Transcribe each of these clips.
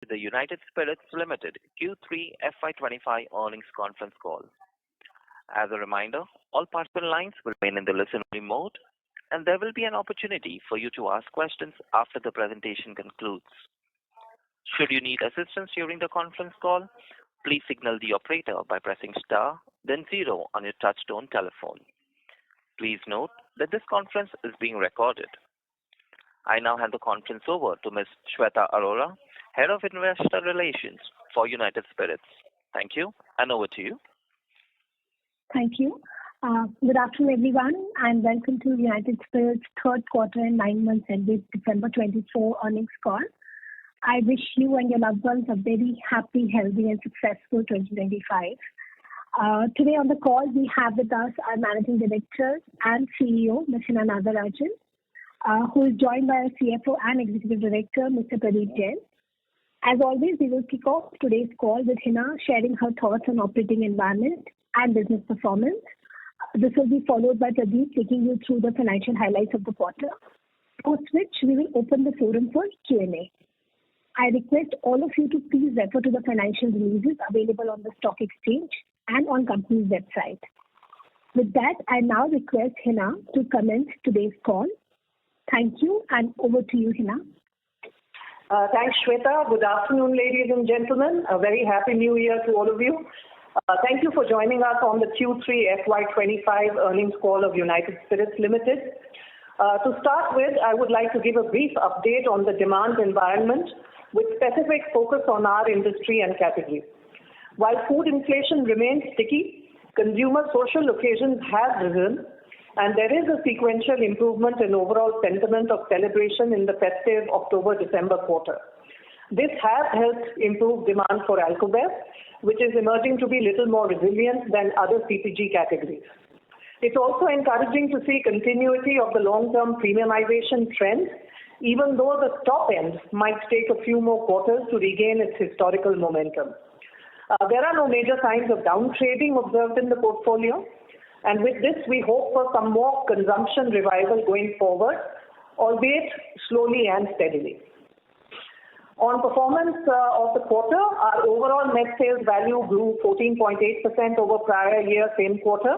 to the United Spirits Limited Q3FY25 earnings conference call. As a reminder, all participant lines will remain in the listen-only mode, and there will be an opportunity for you to ask questions after the presentation concludes. Should you need assistance during the conference call, please signal the operator by pressing star, then 0 on your touch-tone telephone. Please note that this conference is being recorded. I now hand the conference over to Ms. Shweta Arora, Head of Investor Relations for United Spirits. Thank you, and over to you. Thank you. Good afternoon, everyone, and welcome to United Spirits' third quarter and 9 months ended December 24 earnings call. I wish you and your loved ones a very happy, healthy, and successful 2025. Today on the call, we have with us our Managing Director and CEO, Ms. Hina Nagarajan, who is joined by our CFO and Executive Director, Mr. Pradeep Jain. As always, we will kick off today's call with Hina sharing her thoughts on operating environment and business performance. This will be followed by Pradeep taking you through the financial highlights of the quarter, post which we will open the forum for Q&A. I request all of you to please refer to the financial releases available on the stock exchange and on company's website. With that, I now request Hina to commence today's call. Thank you, and over to you, Hina. Thanks, Shweta. Good afternoon, ladies and gentlemen. A very happy new year to all of you. Thank you for joining us on the Q3FY25 earnings call of United Spirits Limited. To start with, I would like to give a brief update on the demand environment with specific focus on our industry and category. While food inflation remains sticky, consumer social occasions have risen, and there is a sequential improvement in overall sentiment of celebration in the festive October-December quarter. This has helped improve demand for alcohol, which is emerging to be little more resilient than other CPG categories. It's also encouraging to see continuity of the long-term premiumization trend, even though the top end might take a few more quarters to regain its historical momentum. There are no major signs of downtrading observed in the portfolio, and with this, we hope for some more consumption revival going forward, albeit slowly and steadily. On performance of the quarter, our overall net sales value grew 14.8% over prior year same quarter,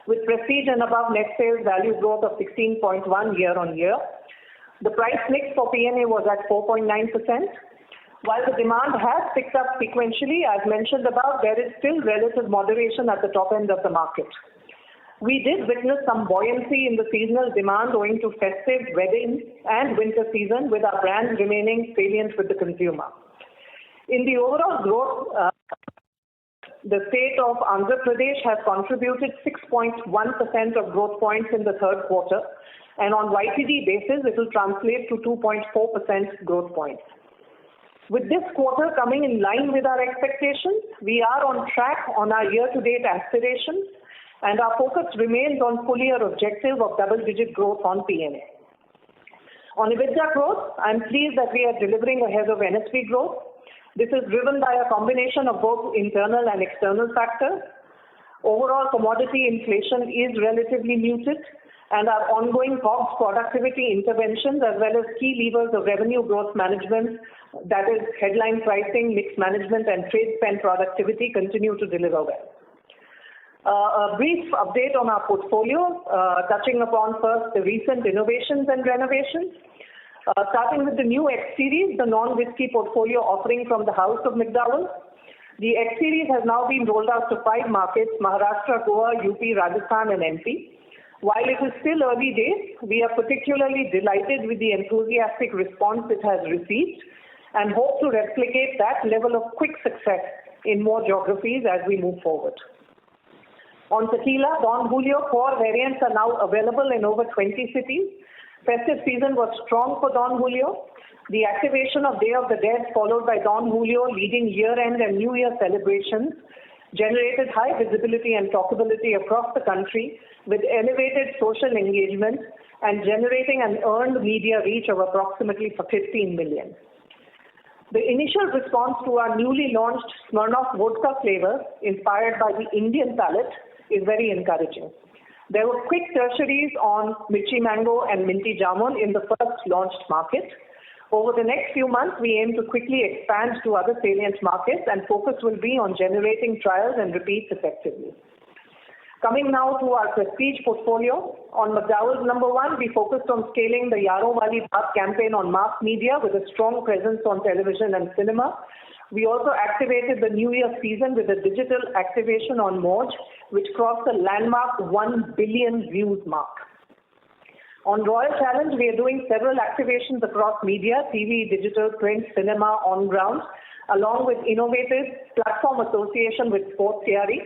with prestige and above net sales value growth of 16.1 year-on-year. The price mix for P&A was at 4.9%. While the demand has picked up sequentially, as mentioned above, there is still relative moderation at the top end of the market. We did witness some buoyancy in the seasonal demand owing to festive, wedding, and winter season, with our brand remaining salient with the consumer. In the overall growth, the state of Andhra Pradesh has contributed 6.1% of growth points in the third quarter, and on YTD basis, it will translate to 2.4% growth points. With this quarter coming in line with our expectations, we are on track on our year-to-date aspirations, and our focus remains on full-year objective of double-digit growth on P&A. On EBITDA growth, I'm pleased that we are delivering ahead of NSV growth. This is driven by a combination of both internal and external factors. Overall commodity inflation is relatively muted, and our ongoing COGS productivity interventions as well as key levers of revenue growth management, that is headline pricing, mix management, and trade spend productivity continue to deliver well. A brief update on our portfolio, touching upon first the recent innovations and renovations. Starting with the new X Series, the non-whiskey portfolio offering from the House of McDowell. The X Series has now been rolled out to 5 markets, Maharashtra, Goa, UP, Rajasthan, and MP. While it is still early days, we are particularly delighted with the enthusiastic response it has received and hope to replicate that level of quick success in more geographies as we move forward. On tequila, Don Julio core variants are now available in over 20 cities. Festive season was strong for Don Julio. The activation of Day of the Dead followed by Don Julio leading year-end and New Year celebrations generated high visibility and talkability across the country with elevated social engagement and generating an earned media reach of approximately 15 million. The initial response to our newly launched Smirnoff vodka flavor, inspired by the Indian palate, is very encouraging. There were quick tertiaries on Mirchi Mango and Minty Jamun in the first launched market. Over the next few months, we aim to quickly expand to other salient markets, and focus will be on generating trials and repeats effectively. Coming now to our prestige portfolio. On McDowell's #1, we focused on scaling the Yaro Wali Baat campaign on mass media with a strong presence on television and cinema. We also activated the New Year season with a digital activation on Moj, which crossed the landmark 1 billion views mark. On Royal Challenge, we are doing several activations across media, TV, digital, print, cinema, on ground, along with innovative platform association with Sports Diary.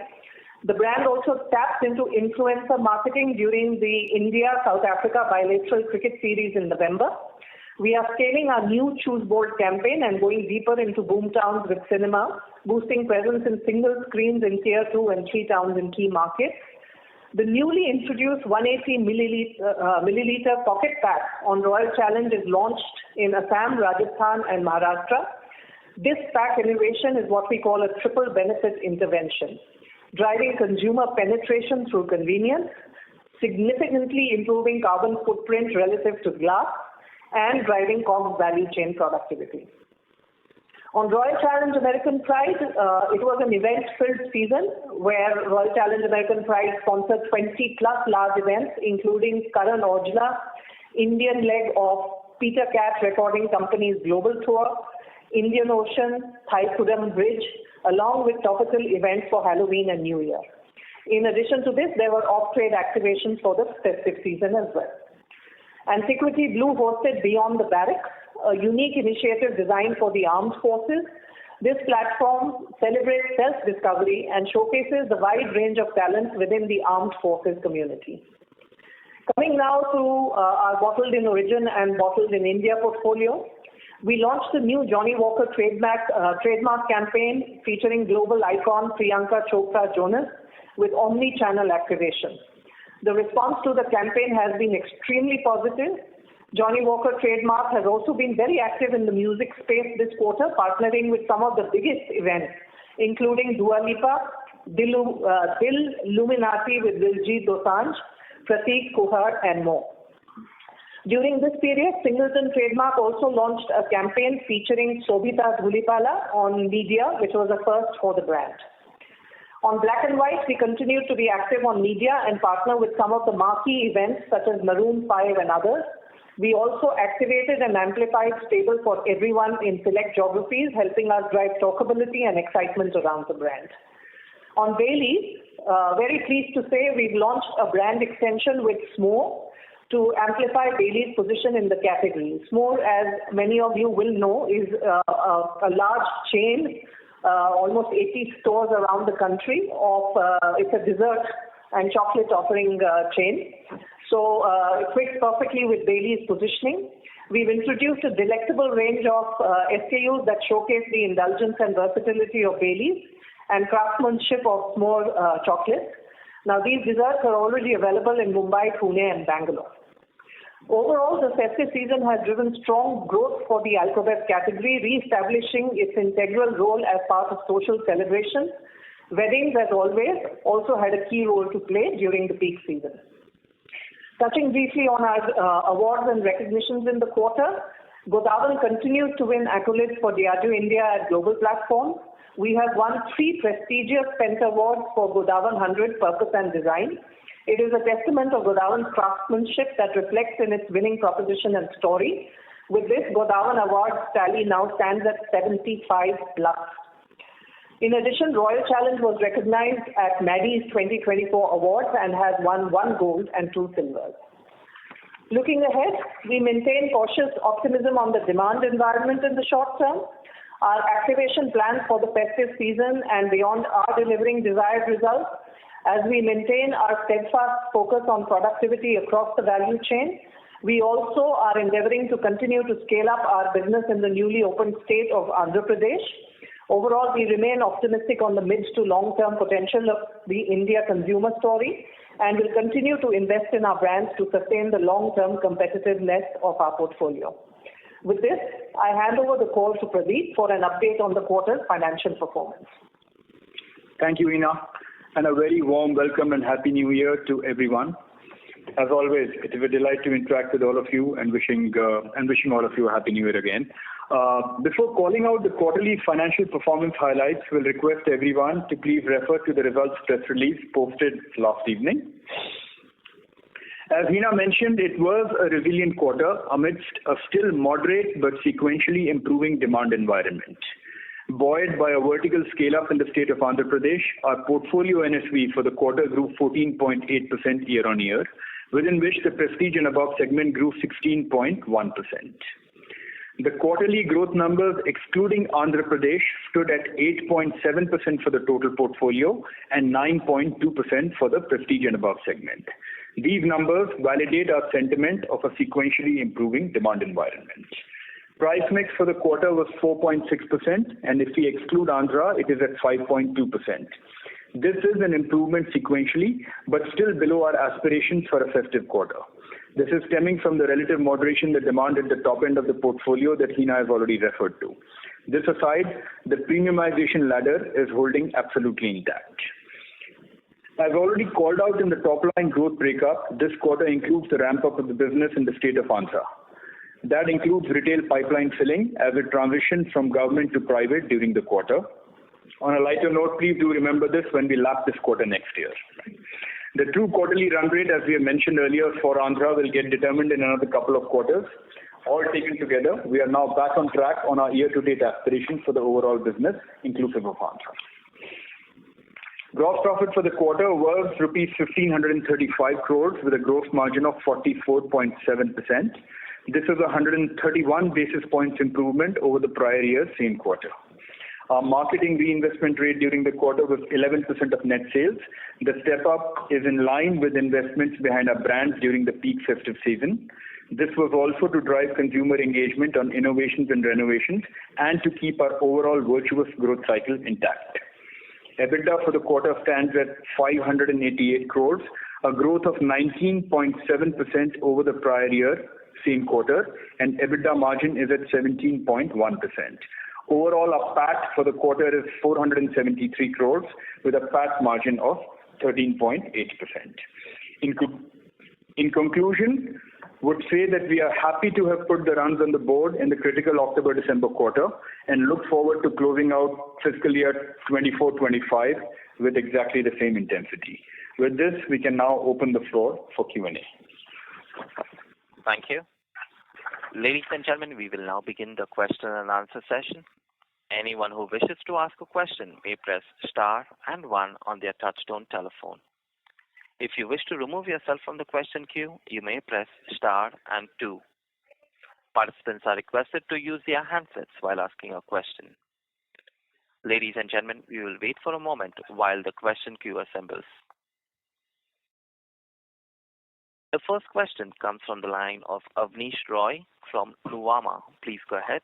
The brand also tapped into influencer marketing during the India-South Africa bilateral cricket series in November. We are scaling our new Choose Bold campaign and going deeper into boom towns with cinema, boosting presence in single screens in Tier 2 and 3 towns in key markets. The newly introduced 180 milliliter pocket pack on Royal Challenge is launched in Assam, Rajasthan and Maharashtra. This pack innovation is what we call a triple benefit intervention, driving consumer penetration through convenience, significantly improving carbon footprint relative to glass, and driving COGS value chain productivity. On Royal Challenge American Pride, it was an event-filled season where Royal Challenge American Pride sponsored 20 plus large events, including Karan Aujla, Indian leg of Peter Cat Recording Company's global tour, Indian Ocean, Thaipuram Bridge, along with topical events for Halloween and New Year. In addition to this, there were off-trade activations for the festive season as well. Antiquity Blue hosted Beyond the Barracks, a unique initiative designed for the armed forces. This platform celebrates self-discovery and showcases the wide range of talents within the armed forces community. Coming now to our Bottled in Origin and Bottled in India portfolio. We launched the new Johnnie Walker trademark campaign featuring global icon Priyanka Chopra Jonas with omni-channel activation. The response to the campaign has been extremely positive. Johnnie Walker trademark has also been very active in the music space this quarter, partnering with some of the biggest events, including Dua Lipa, Dil Luminati with Diljit Dosanjh, Prateek Kuhad, and more. During this period, Singleton trademark also launched a campaign featuring Sobhita Dhulipala on media, which was a first for the brand. On Black and White, we continue to be active on media and partner with some of the marquee events such as Maroon 5 and others. We also activated and amplified Stable for Everyone in select geographies, helping us drive talkability and excitement around the brand. On Baileys, very pleased to say we've launched a brand extension with S'more to amplify Baileys' position in the category. S'more, as many of you will know, is a large chain, almost 80 stores around the country. It's a dessert and chocolate offering chain. So it fits perfectly with Baileys' positioning. We've introduced a delectable range of SKUs that showcase the indulgence and versatility of Baileys and craftsmanship of S'more chocolate. Now, these desserts are already available in Mumbai, Pune, and Bangalore. Overall, the festive season has driven strong growth for the alcobev category, re-establishing its integral role as part of social celebrations. Weddings, as always, also had a key role to play during the peak season. Touching briefly on our awards and recognitions in the quarter, Godawan continues to win accolades for Diageo India at global platforms. We have won 3 prestigious Pent Awards for Godawan 100 Purpose and Design. It is a testament of Godawan's craftsmanship that reflects in its winning proposition and story. With this, Godawan Awards tally now stands at 75 plus. In addition, Royal Challenge was recognized at Maddie's 2024 awards and has won 1 gold and 2 silvers. Looking ahead, we maintain cautious optimism on the demand environment in the short term. Our activation plans for the festive season and beyond are delivering desired results as we maintain our steadfast focus on productivity across the value chain. We also are endeavoring to continue to scale up our business in the newly opened state of Andhra Pradesh. Overall, we remain optimistic on the mid to long-term potential of the India consumer story and will continue to invest in our brands to sustain the long-term competitiveness of our portfolio. With this, I hand over the call to Pradeep for an update on the quarter's financial performance. Thank you, Ina, and a very warm welcome and Happy New Year to everyone. As always, it is a delight to interact with all of you and wishing all of you a happy new year again. Before calling out the quarterly financial performance highlights, we'll request everyone to please refer to the results press release posted last evening. As Hina mentioned, it was a resilient quarter amidst a still moderate but sequentially improving demand environment. Buoyed by a vertical scale-up in the state of Andhra Pradesh, our portfolio NSV for the quarter grew 14.8% year-on-year, within which the prestige and above segment grew 16.1%. The quarterly growth numbers excluding Andhra Pradesh stood at 8.7% for the total portfolio and 9.2% for the prestige and above segment. These numbers validate our sentiment of a sequentially improving demand environment. Price mix for the quarter was 4.6%, and if we exclude Andhra, it is at 5.2%. This is an improvement sequentially, but still below our aspirations for a festive quarter. This is stemming from the relative moderation in the demand at the top end of the portfolio that Hina has already referred to. This aside, the premiumization ladder is holding absolutely intact. As already called out in the top-line growth breakup, this quarter includes the ramp-up of the business in the state of Andhra. That includes retail pipeline filling as it transitions from government to private during the quarter. On a lighter note, please do remember this when we lap this quarter next year. The true quarterly run rate, as we have mentioned earlier, for Andhra will get determined in another couple of quarters. All taken together, we are now back on track on our year-to-date aspirations for the overall business, inclusive of Andhra. Gross profit for the quarter was rupees 1,535 crores with a gross margin of 44.7%. This is a 131 basis points improvement over the prior year's same quarter. Our marketing reinvestment rate during the quarter was 11% of net sales. The step up is in line with investments behind our brands during the peak festive season. This was also to drive consumer engagement on innovations and renovations and to keep our overall virtuous growth cycle intact. EBITDA for the quarter stands at 588 crores, a growth of 19.7% over the prior year same quarter, and EBITDA margin is at 17.1%. Overall, our PAT for the quarter is 473 crores with a PAT margin of 13.8%. In conclusion, would say that we are happy to have put the runs on the board in the critical October-December quarter and look forward to closing out fiscal year 24-25 with exactly the same intensity. With this, we can now open the floor for Q&A. Thank you. Ladies and gentlemen, we will now begin the question and answer session. Anyone who wishes to ask a question may press star and one on their touchtone telephone. If you wish to remove yourself from the question queue, you may press star and two. Participants are requested to use their handsets while asking a question. Ladies and gentlemen, we will wait for a moment while the question queue assembles. The first question comes from the line of Avnish Roy from Nuvama. Please go ahead.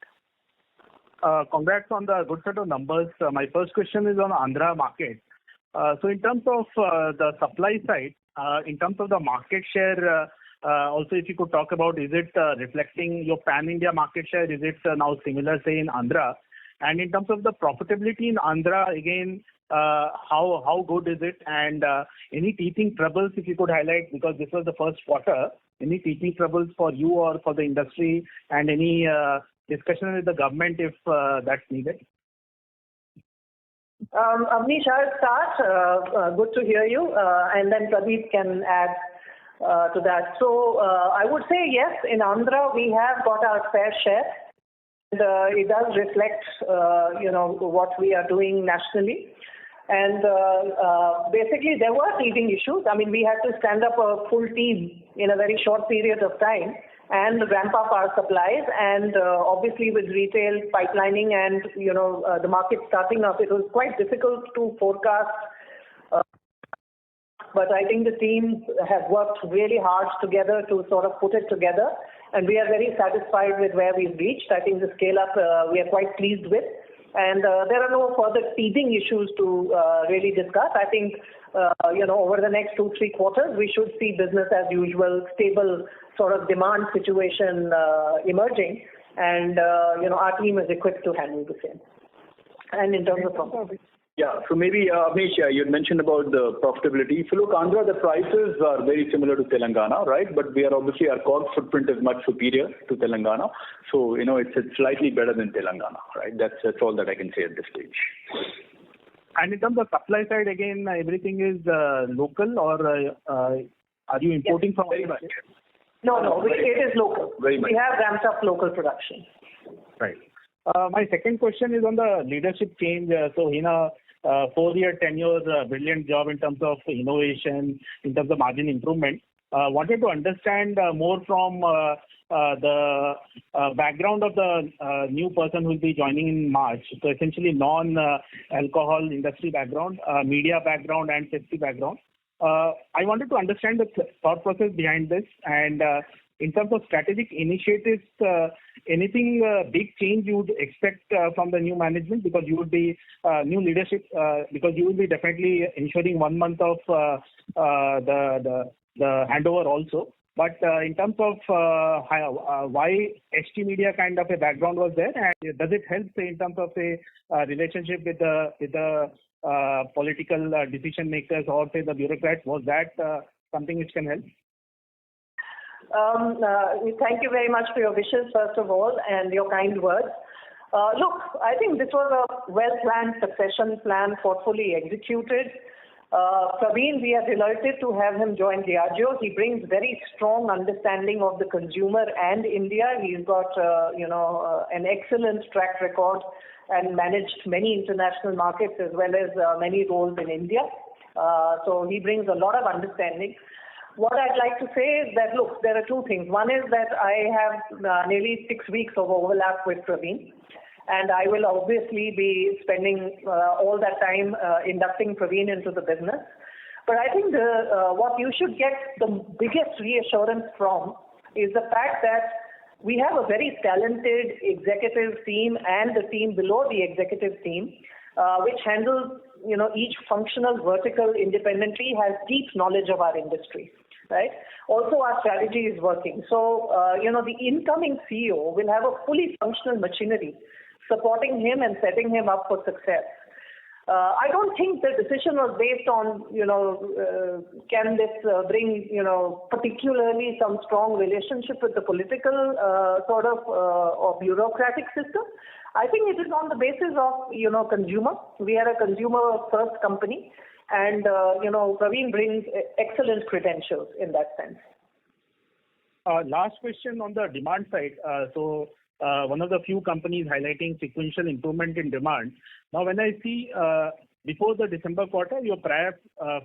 Congrats on the good set of numbers. My first question is on Andhra market. So in terms of the supply side, in terms of the market share, also if you could talk about, is it reflecting your pan-India market share? Is it now similar, say, in Andhra? And in terms of the profitability in Andhra, again, how good is it? And any teething troubles, if you could highlight, because this was the first quarter, any teething troubles for you or for the industry, and any discussion with the government if that's needed? Avnish, I'll start. Good to hear you. And then Pradeep can add to that. So I would say yes, in Andhra we have got our fair share. And it does reflect, what we are doing nationally. And basically there were teething issues. I mean, we had to stand up a full team in a very short period of time and ramp up our supplies. And obviously with retail pipelining and, the market starting up, it was quite difficult to forecast. But I think the teams have worked really hard together to sort of put it together. And we are very satisfied with where we've reached. I think the scale up we are quite pleased with. And there are no further teething issues to really discuss. I think, over the next 2-3 quarters, we should see business as usual, stable sort of demand situation emerging. And, our team is equipped to handle the same. And in terms of Yeah. So maybe, Amish, you had mentioned about the profitability. If you look, Andhra, the prices are very similar to Telangana, right? But we are obviously, our cost footprint is much superior to Telangana. So, it's slightly better than Telangana, right? That's all that I can say at this stage. And in terms of supply side, again, everything is local, or are you importing from? Very much. No, it is local. Very much. We have ramped up local production. Right. My second question is on the leadership change. So, 4-year tenure, brilliant job in terms of innovation, in terms of margin improvement. Wanted to understand more from the background of the new person who will be joining in March. So essentially non-alcohol industry background, media background and safety background. I wanted to understand the thought process behind this, and in terms of strategic initiatives, anything big change you would expect from the new management, because you would be new leadership, because you will be definitely ensuring 1 month of the handover also. But in terms of why HT Media kind of a background was there, and does it help, say, in terms of a relationship with the political decision makers or say the bureaucrats? Was that something which can help? Thank you very much for your wishes, first of all, and your kind words. Look, I think this was a well-planned succession plan, thoughtfully executed. Praveen, we are delighted to have him join Diageo. He brings very strong understanding of the consumer and India. He's got, an excellent track record and managed many international markets as well as many roles in India. So he brings a lot of understanding. What I'd like to say is that, look, there are two things. One is that I have nearly 6 weeks of overlap with Praveen, and I will obviously be spending all that time inducting Praveen into the business. But I think what you should get the biggest reassurance from is the fact that we have a very talented executive team and the team below the executive team, which handles each functional vertical independently, has deep knowledge of our industry. Right. Also, our strategy is working. So, the incoming CEO will have a fully functional machinery supporting him and setting him up for success. I don't think the decision was based on, can this bring, particularly some strong relationship with the political or bureaucratic system. I think it is on the basis of, consumer. We are a consumer-first company. And, Praveen brings excellent credentials in that sense. Last question on the demand side. So one of the few companies highlighting sequential improvement in demand. Now, when I see before the December quarter, your prior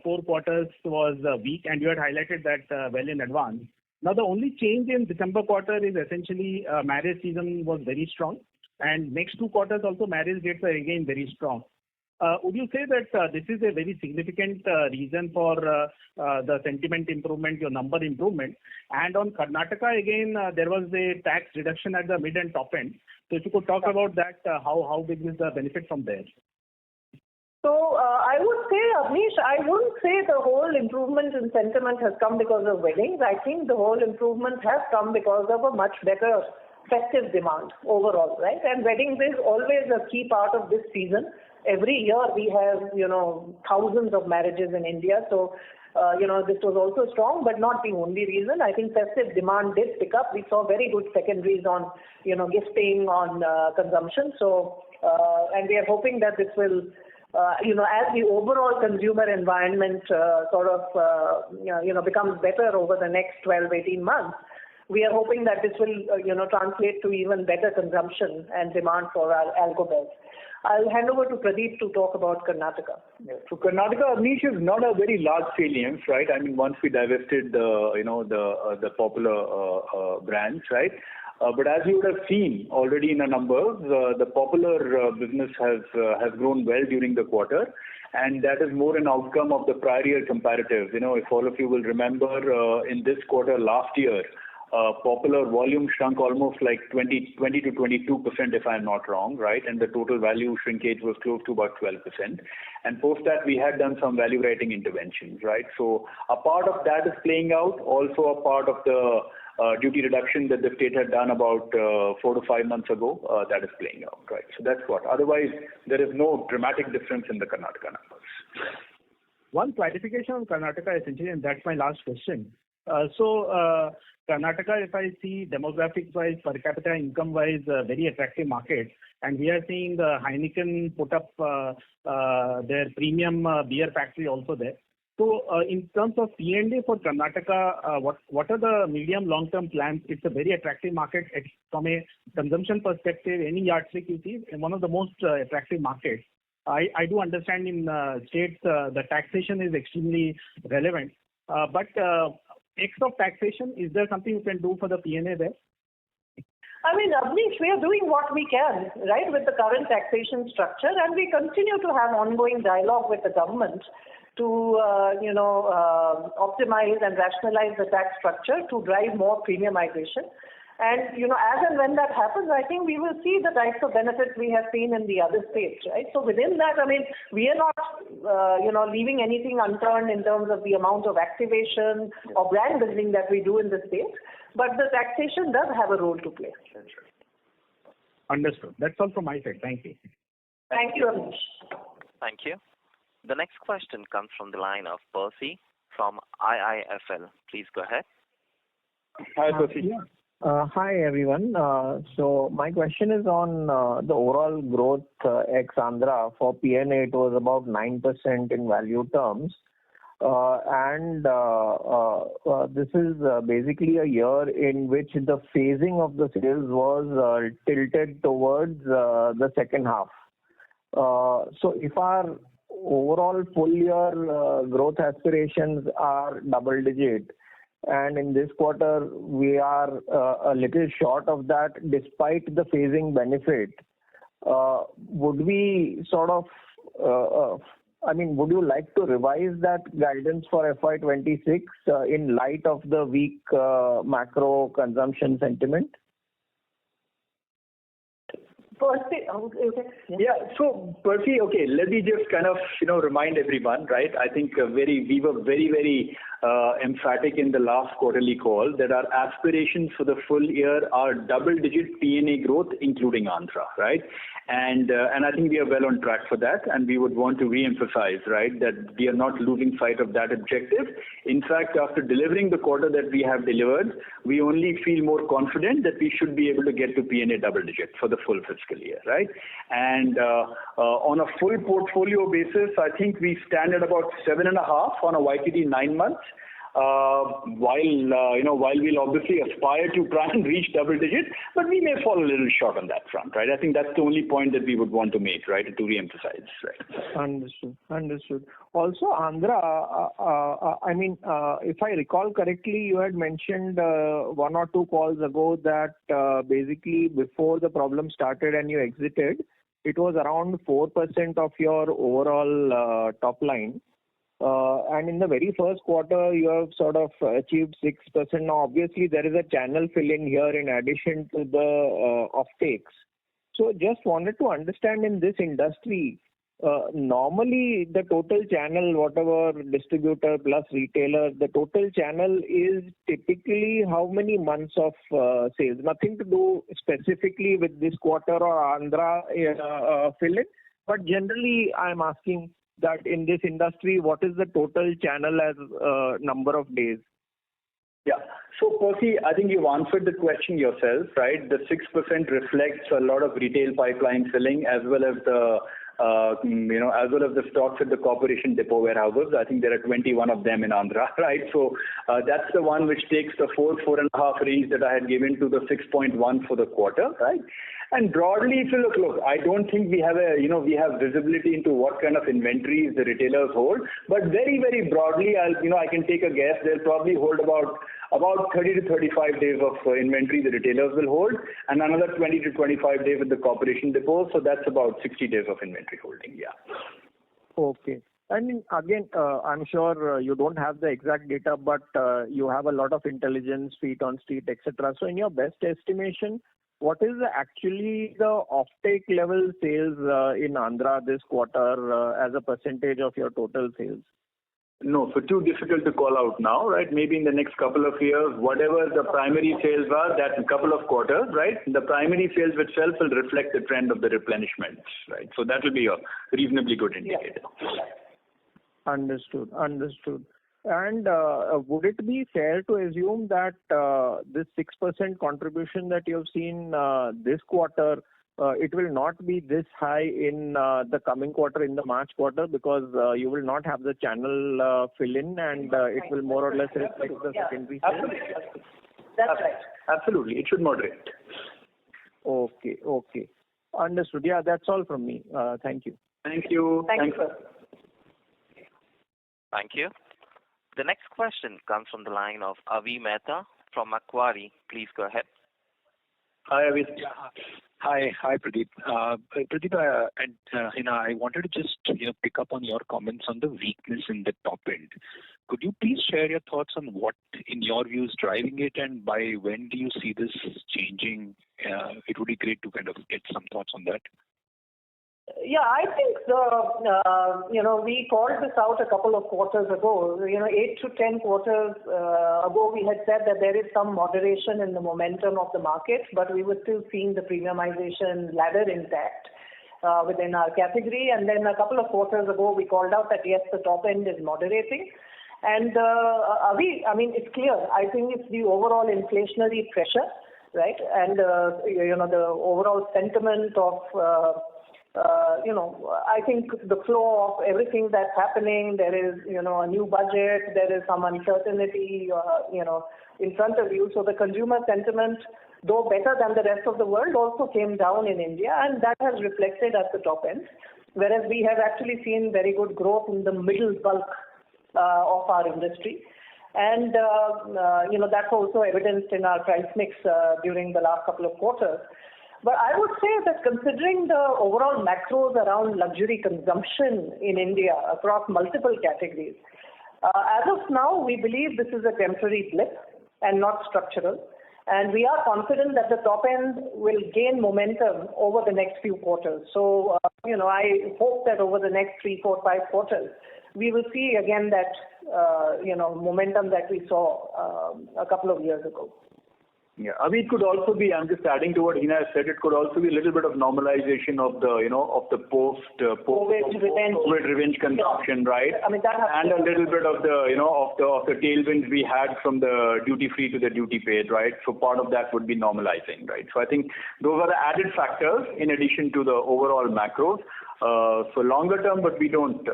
4 quarters was weak, and you had highlighted that well in advance. Now, the only change in December quarter is essentially marriage season was very strong, and next 2 quarters also marriage dates are again very strong. Would you say that this is a very significant reason for the sentiment improvement, your number improvement? And on Karnataka, again, there was a tax reduction at the mid and top end. So if you could talk about that, how big is the benefit from there? So I would say, Avnish, I wouldn't say the whole improvement in sentiment has come because of weddings. I think the whole improvement has come because of a much better festive demand overall, right? And weddings is always a key part of this season. Every year we have, thousands of marriages in India. So, this was also strong, but not the only reason. I think festive demand did pick up. We saw very good secondaries on, gifting, on consumption. So, and we are hoping that this will, as the overall consumer environment becomes better over the next 12, 18 months, we are hoping that this will, translate to even better consumption and demand for our alcohol. I'll hand over to Pradeep to talk about Karnataka. Yeah. So Karnataka, Amish, is not a very large salience, right? I mean, once we divested the popular brands, right? But as you would have seen already in the numbers, the popular business has grown well during the quarter, and that is more an outcome of the prior year comparative. If all of you will remember, in this quarter last year, popular volume shrunk almost like 20 to 22%, if I'm not wrong, right? And the total value shrinkage was close to about 12%. And post that, we had done some value writing interventions, right? So a part of that is playing out. Also, a part of the duty reduction that the state had done about 4 to 5 months ago, that is playing out, right? So that's what. Otherwise, there is no dramatic difference in the Karnataka numbers. One clarification on Karnataka essentially, and that's my last question. Karnataka, if I see demographics-wise, per capita income-wise, very attractive market, and we are seeing the Heineken put up their premium beer factory also there. So, in terms of P&A for Karnataka, what are the medium long-term plans? It's a very attractive market from a consumption perspective. Any yardstick you see, one of the most attractive markets. I do understand in states the taxation is extremely relevant, but X of taxation, is there something you can do for the P&A there? I mean, Abneesh, we are doing what we can, right, with the current taxation structure, and we continue to have ongoing dialogue with the government to, optimize and rationalize the tax structure to drive more premiumization. And, as and when that happens, I think we will see the types of benefits we have seen in the other states, right? So within that, I mean, we are not, leaving anything unturned in terms of the amount of activation or brand building that we do in the state. But the taxation does have a role to play. Understood. That's all from my side. Thank you. Thank you, Amish. Thank you. The next question comes from the line of Percy from IIFL. Please go ahead. Hi, Percy. Hi, everyone. So my question is on the overall growth ex Andhra for P&A. It was about 9% in value terms. This is basically a year in which the phasing of the sales was tilted towards the second half. So if our overall full year growth aspirations are double digit, and in this quarter we are a little short of that despite the phasing benefit, would we sort of would you like to revise that guidance for FY26 in light of the weak macro consumption sentiment? Percy, okay. Yeah. So Percy, okay, let me just kind of remind everyone, right? I think we were very emphatic in the last quarterly call that our aspirations for the full year are double-digit P&A growth, including Andhra, right? And I think we are well on track for that, and we would want to re-emphasize, right, that we are not losing sight of that objective. In fact, after delivering the quarter that we have delivered, we only feel more confident that we should be able to get to P&A double-digit for the full fiscal year, right? And on a full portfolio basis, I think we stand at about 7.5 on a YTD 9 months. While we'll obviously aspire to try and reach double digits, but we may fall a little short on that front, right? I think that's the only point that we would want to make, right, to re-emphasize, right? Understood. Also, Andhra, if I recall correctly, you had mentioned 1 or 2 calls ago that basically before the problem started and you exited, it was around 4% of your overall top line. And in the very first quarter, you have sort of achieved 6%. Now, obviously, there is a channel fill in here in addition to the offtakes. So just wanted to understand in this industry, normally the total channel, whatever distributor plus retailer, the total channel is typically how many months of sales? Nothing to do specifically with this quarter or Andhra fill in, but generally I'm asking that in this industry, what is the total channel as number of days? Yeah. So, Percy, I think you've answered the question yourself, right? The 6% reflects a lot of retail pipeline filling as well as the stocks at the corporation depot warehouses. I think there are 21 of them in Andhra, right? So that's the one which takes the 4.5 range that I had given to the 6.1 for the quarter, right? And broadly, if you look, I don't think we have we have visibility into what kind of inventories the retailers hold, but very, very broadly, I can take a guess. They'll probably hold about 30 to 35 days of inventory the retailers will hold, and another 20 to 25 days with the corporation depot. So that's about 60 days of inventory holding. Yeah. Okay. And again, I'm sure you don't have the exact data, but you have a lot of intelligence, feet on street, etc. So in your best estimation, what is actually the offtake level sales in Andhra this quarter as a percentage of your total sales? No, so too difficult to call out now, right? Maybe in the next couple of years, whatever the primary sales are, that in couple of quarters, right? The primary sales itself will reflect the trend of the replenishment, right? So that will be a reasonably good indicator. Yeah. Understood. And would it be fair to assume that this 6% contribution that you have seen this quarter, it will not be this high in the coming quarter, in the March quarter, because you will not have the channel fill in, and it will more or less reflect the secondary sales? Absolutely. That's right. Absolutely. It should moderate. Okay. Understood. Yeah, that's all from me. Thank you. Thank you. Thank you, sir. Thank you. The next question comes from the line of Avi Mehta from Macquarie. Please go ahead. Hi, Avi. Hi, Pradeep. Pradeep, I wanted to just pick up on your comments on the weakness in the top end. Could you please share your thoughts on what, in your view, is driving it, and by when do you see this changing? It would be great to kind of get some thoughts on that. Yeah, I think we called this out a couple of quarters ago. 8 to 10 quarters ago, we had said that there is some moderation in the momentum of the market, but we were still seeing the premiumization ladder intact within our category. And then a couple of quarters ago, we called out that yes, the top end is moderating. And it's clear. I think it's the overall inflationary pressure, right? And the overall sentiment of I think the flow of everything that's happening, there is, a new budget, there is some uncertainty, in front of you. So the consumer sentiment, though better than the rest of the world, also came down in India, and that has reflected at the top end. Whereas we have actually seen very good growth in the middle bulk of our industry. And, that's also evidenced in our price mix during the last couple of quarters. But I would say that considering the overall macros around luxury consumption in India across multiple categories, as of now, we believe this is a temporary blip and not structural. And we are confident that the top end will gain momentum over the next few quarters. So, I hope that over the next 3, 4, 5 quarters, we will see again that, momentum that we saw a couple of years ago. Yeah, Avi, it could also be, I'm just adding to what Hina said, it could also be a little bit of normalization of the, of the post-COVID revenge consumption, right? I mean, that has and a little bit of the, of the tailwinds we had from the duty free to the duty paid, right? So part of that would be normalizing, right? So I think those are the added factors in addition to the overall macros. So longer term, but we don't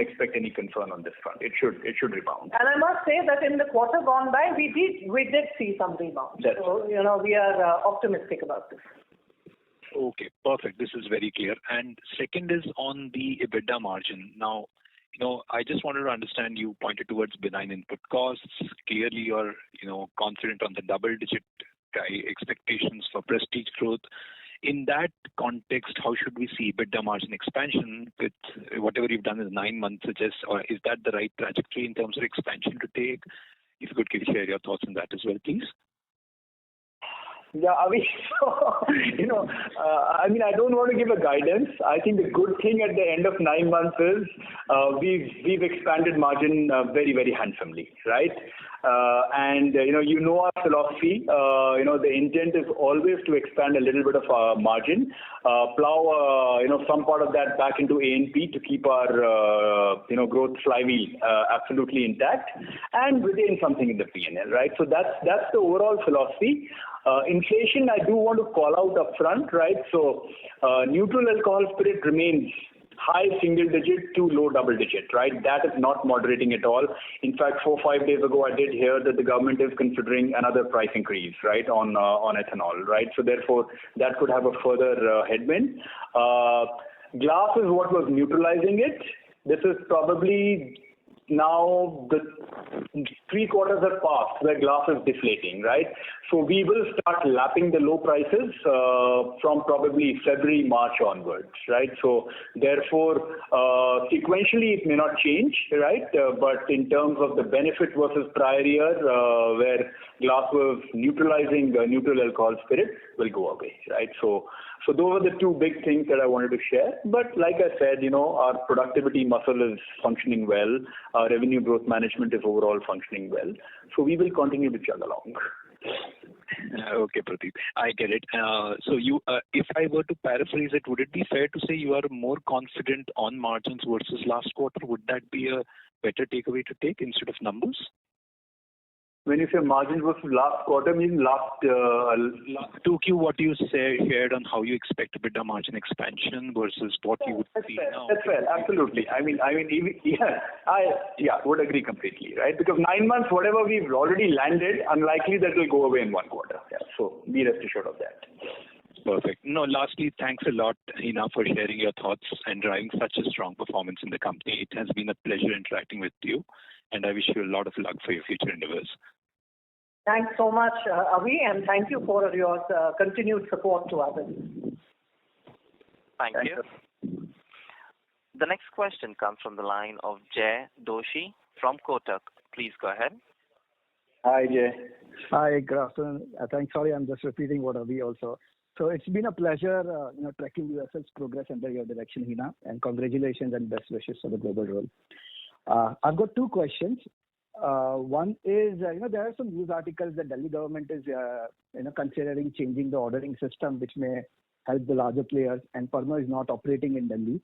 expect any concern on this front. It should rebound. And I must say that in the quarter gone by, we did see some rebound. Yes. So we are optimistic about this. Okay, perfect. This is very clear. And second is on the EBITDA margin. Now, I just wanted to understand, you pointed towards benign input costs. Clearly, you're confident on the double-digit expectations for prestige growth. In that context, how should we see EBITDA margin expansion with whatever you've done in 9 months suggests, or is that the right trajectory in terms of expansion to take? If you could share your thoughts on that as well, please. Yeah, Avi, I don't want to give a guidance. I think the good thing at the end of 9 months is we've expanded margin very, very handsomely, right? And our philosophy. The intent is always to expand a little bit of our margin, plow some part of that back into A&P to keep our growth flywheel absolutely intact, and retain something in the P&L, right? So that's the overall philosophy. Inflation, I do want to call out up front, right? So neutral alcohol spirit remains high single digit to low double digit, right? That is not moderating at all. In fact, 4 or 5 days ago, I did hear that the government is considering another price increase, right, on ethanol, right? So therefore, that could have a further headwind. Glass is what was neutralizing it. This is probably now the 3 quarters have passed where glass is deflating, right? So we will start lapping the low prices from probably February, March onwards, right? So therefore, sequentially it may not change, right? But in terms of the benefit versus prior year, where glass was neutralizing neutral alcohol spirit, will go away, right? So those are the two big things that I wanted to share. But like I said, our productivity muscle is functioning well. Our revenue growth management is overall functioning well. So we will continue to chug along. Okay, Pradeep, I get it. So you, if I were to paraphrase it, would it be fair to say you are more confident on margins versus last quarter? Would that be a better takeaway to take instead of numbers? When you say margins versus last quarter, mean last 2Q, what you shared on how you expect EBITDA margin expansion versus what you would see now. That's fair, absolutely. I would agree completely, right? Because 9 months, whatever we've already landed, unlikely that will go away in 1 quarter. Yeah, so be rest assured of that. Perfect. No, lastly, thanks a lot, Hina, for sharing your thoughts and driving such a strong performance in the company. It has been a pleasure interacting with you, and I wish you a lot of luck for your future endeavors. Thanks so much, Avi, and thank you for your continued support to us. Thank you. The next question comes from the line of Jay Doshi from Kotak. Please go ahead. Hi, Jay. Hi, good afternoon. Thanks. Sorry, I'm just repeating what Avi also. So it's been a pleasure, tracking USL's progress under your direction, Hina, and congratulations and best wishes for the global role. I've got 2 questions. One is, there are some news articles that Delhi government is, considering changing the ordering system, which may help the larger players, and Pharma is not operating in Delhi.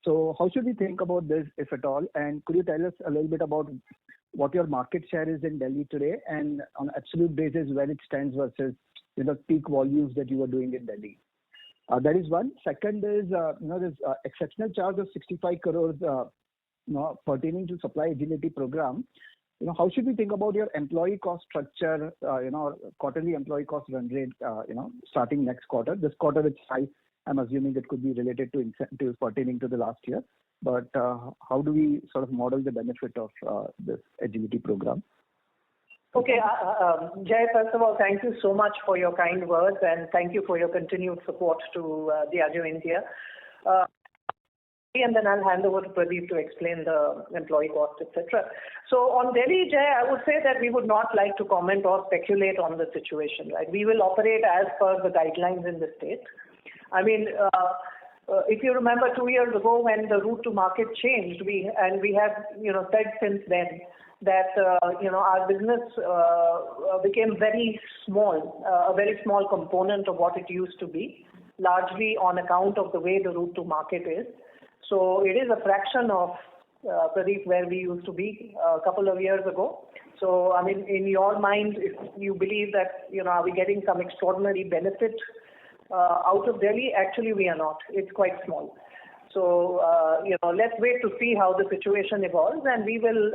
So how should we think about this, if at all? And could you tell us a little bit about what your market share is in Delhi today, and on absolute basis where it stands versus peak volumes that you were doing in Delhi? That is one. Second is, this exceptional charge of 65 crores, pertaining to supply agility program. How should we think about your employee cost structure, quarterly employee cost run rate, starting next quarter? This quarter it's high. I'm assuming it could be related to incentives pertaining to the last year. But how do we sort of model the benefit of this agility program? Okay, Jay, first of all, thank you so much for your kind words, and thank you for your continued support to Diageo India. And then I'll hand over to Pradeep to explain the employee cost, etc. So on Delhi, Jay, I would say that we would not like to comment or speculate on the situation. Right? We will operate as per the guidelines in the state. I mean, if you remember 2 years ago when the route to market changed, we have said since then that our business became very small, a very small component of what it used to be, largely on account of the way the route to market is. So it is a fraction of Pradeep where we used to be a couple of years ago. So I mean, in your mind, if you believe that are we getting some extraordinary benefit out of Delhi? Actually, we are not. It's quite small. So let's wait to see how the situation evolves, and we will.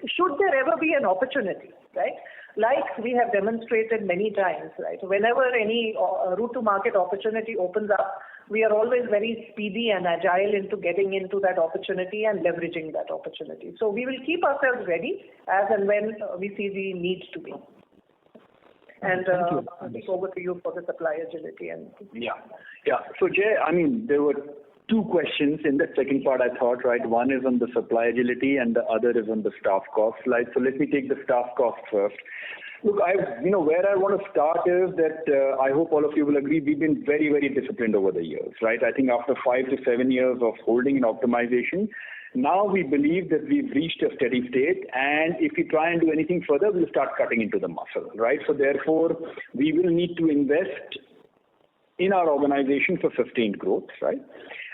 Should there ever be an opportunity, right? Like we have demonstrated many times, right? Whenever any route to market opportunity opens up, we are always very speedy and agile into getting into that opportunity and leveraging that opportunity. So we will keep ourselves ready as and when we see the need to be. And over to you for the supply agility. Yeah. So Jay, I mean, there were 2 questions in the second part, I thought, right? One is on the supply agility and the other is on the staff cost slide. So let me take the staff cost first. Look, where I want to start is that I hope all of you will agree we've been very, very disciplined over the years, right? I think after 5 to 7 years of holding and optimization, now we believe that we've reached a steady state, and if we try and do anything further, we'll start cutting into the muscle, right? So therefore, we will need to invest in our organization for sustained growth, right?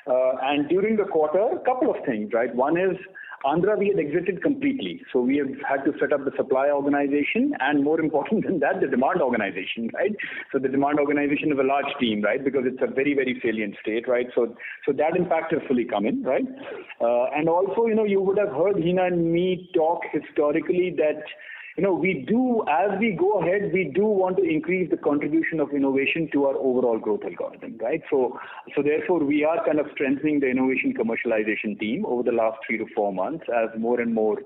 And during the quarter, a couple of things, right? One is Andhra, we had exited completely. So we have had to set up the supply organization and more important than that, the demand organization, right? So the demand organization is a large team, right? Because it's a very, very salient state, right? So that impact has fully come in, right? And also, you would have heard Hina and me talk historically that we do, as we go ahead, we do want to increase the contribution of innovation to our overall growth algorithm, right? So therefore, we are kind of strengthening the innovation commercialization team over the last 3 to 4 months as more and more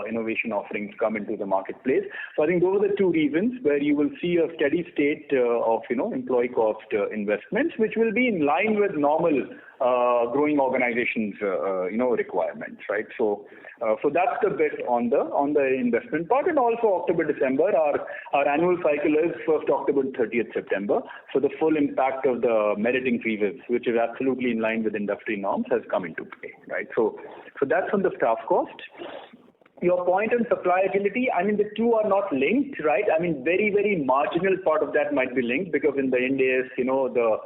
innovation offerings come into the marketplace. So I think those are the 2 reasons where you will see a steady state of employee cost investments, which will be in line with normal growing organizations requirements, right? So that's the bit on the investment part. And also October December, our annual cycle is 1st October to 30th September. So the full impact of the merit increases, which is absolutely in line with industry norms, has come into play, right? So that's on the staff cost. Your point on supply agility, I mean, the two are not linked, right? I mean, very, very marginal part of that might be linked because in the Ind AS, the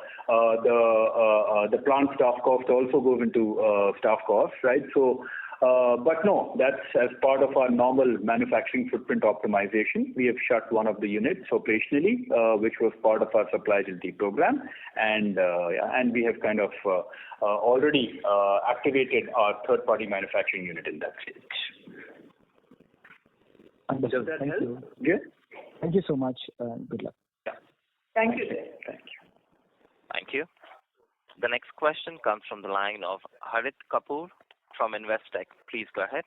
plant staff cost also goes into staff costs, right? So, but no, that's as part of our normal manufacturing footprint optimization. We have shut one of the units operationally, which was part of our supply agility program, and we have kind of already activated our third-party manufacturing unit in that stage. Understood. Does that Thank help? you. Yeah. Thank you so much. Good luck. Yeah. Thank you. Thank you. Thank you. The next question comes from the line of Harit Kapoor from Investec. Please go ahead.